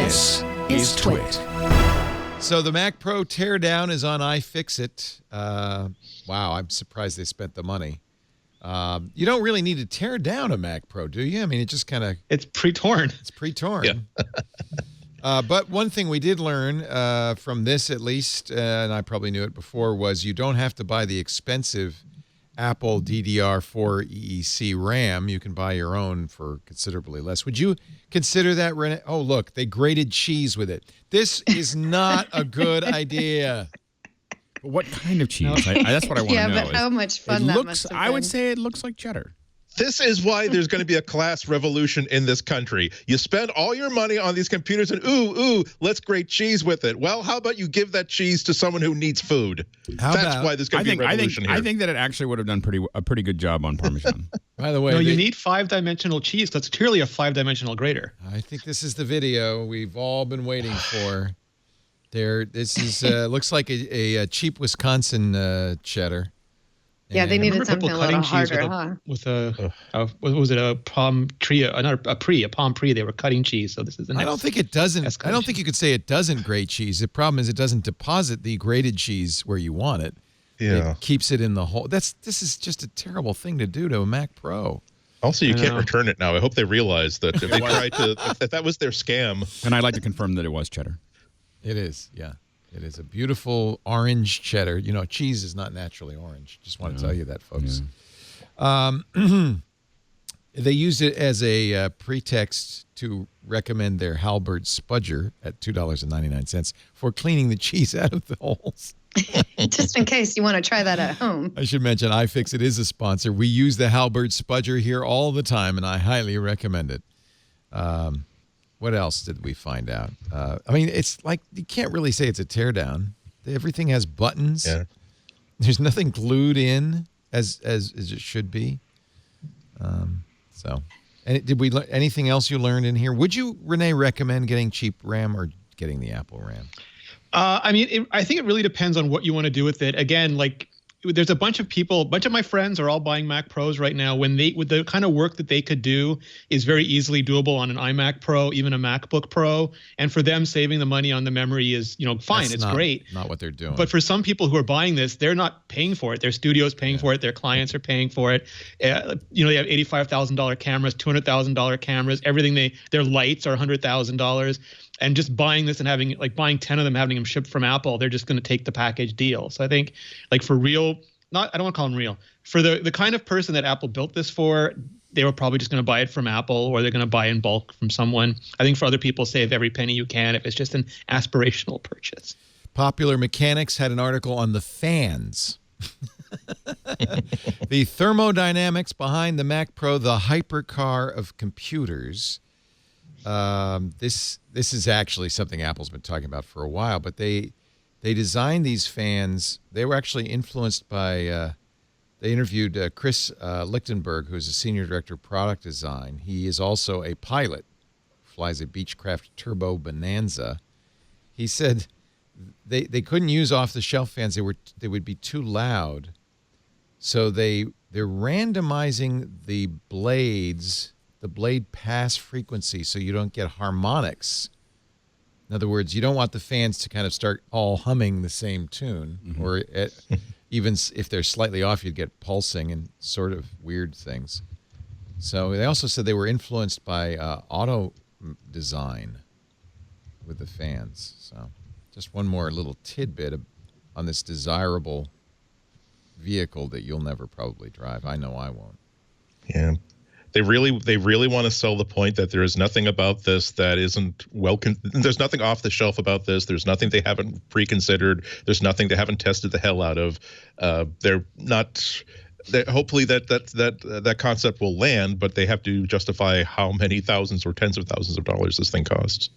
This is TWiT. So the Mac Pro Teardown is on iFixIt. Wow, I'm surprised they spent the money. You don't really need to tear down a Mac Pro, do you? I mean, it just kind of... It's pre-torn. It's pre-torn. Yeah. But one thing we did learn from this, at least, and I probably knew it before, was you don't have to buy the expensive Apple DDR4 EEC RAM. You can buy your own for considerably less. Would you consider that, Rene? Oh, look, they grated cheese with it. This is not a good idea. What kind of cheese? That's what I want to know. Yeah, but how much fun that must have been. I would say it looks like cheddar. This is why there's going to be a class revolution in this country. You spend all your money on these computers and, let's grate cheese with it. Well, how about you give that cheese to someone who needs food? That's why there's going to be a revolution here. I think that it actually would have done a pretty good job on Parmesan. By the way, no, you need 5-dimensional cheese. That's clearly a 5-dimensional grater. I think this is the video we've all been waiting for. This is looks like a cheap Wisconsin cheddar. Yeah, they needed something a little harder, with what was it, a palm tree, not a palm tree. They were cutting cheese, so this is the next. I don't think it doesn't. I don't think you could say it doesn't grate cheese. The problem is it doesn't deposit the grated cheese where you want it. Yeah, it keeps it in the hole. This is just a terrible thing to do to a Mac Pro. Also, you can't return it now. I hope they realize that if they tried to, if that was their scam. And I'd like to confirm that it was cheddar. It is, yeah. It is a beautiful orange cheddar. You know, cheese is not naturally orange. Just want to tell you that, folks. Yeah. They used it as a pretext to recommend their Halberd Spudger at $2.99 for cleaning the cheese out of the holes. Just in case you want to try that at home. I should mention iFixIt is a sponsor. We use the Halberd Spudger here all the time, and I highly recommend it. What else did we find out? I mean, it's like you can't really say it's a teardown. Everything has buttons. Yeah. There's nothing glued in as it should be. And did we anything else you learned in here? Would you, Rene, recommend getting cheap RAM or getting the Apple RAM? I mean, I think it really depends on what you want to do with it. Again, like there's a bunch of my friends are all buying Mac Pros right now. With the kind of work that they could do is very easily doable on an iMac Pro, even a MacBook Pro. And for them, saving the money on the memory is, fine. It's great. Not what they're doing. But for some people who are buying this, they're not paying for it. Their studio's paying for it. Their clients are paying for it. They have $85,000 cameras, $200,000 cameras. Everything their lights are $100,000. And just buying this and buying 10 of them, having them shipped from Apple, they're just going to take the package deal. So I think for real, I don't want to call them real. For the kind of person that Apple built this for, they were probably just going to buy it from Apple, or they're going to buy in bulk from someone. I think for other people, save every penny you can if it's just an aspirational purchase. Popular Mechanics had an article on the fans. The thermodynamics behind the Mac Pro, the hypercar of computers. This is actually something Apple's been talking about for a while, but they designed these fans. They were actually influenced by, they interviewed Chris Lichtenberg, who's a senior director of product design. He is also a pilot, flies a Beechcraft Turbo Bonanza. He said they couldn't use off-the-shelf fans. They would be too loud. So they're randomizing the blades, the blade pass frequency, so you don't get harmonics. In other words, you don't want the fans to kind of start all humming the same tune, or even if they're slightly off, you'd get pulsing and sort of weird things. So they also said they were influenced by auto design with the fans. So just one more little tidbit on this desirable vehicle that you'll never probably drive. I know I won't. Yeah. They really want to sell the point that there is nothing about this that isn't there's nothing off the shelf about this. There's nothing they haven't pre-considered. There's nothing they haven't tested the hell out of. Hopefully that concept will land, but they have to justify how many thousands or tens of thousands of dollars this thing costs.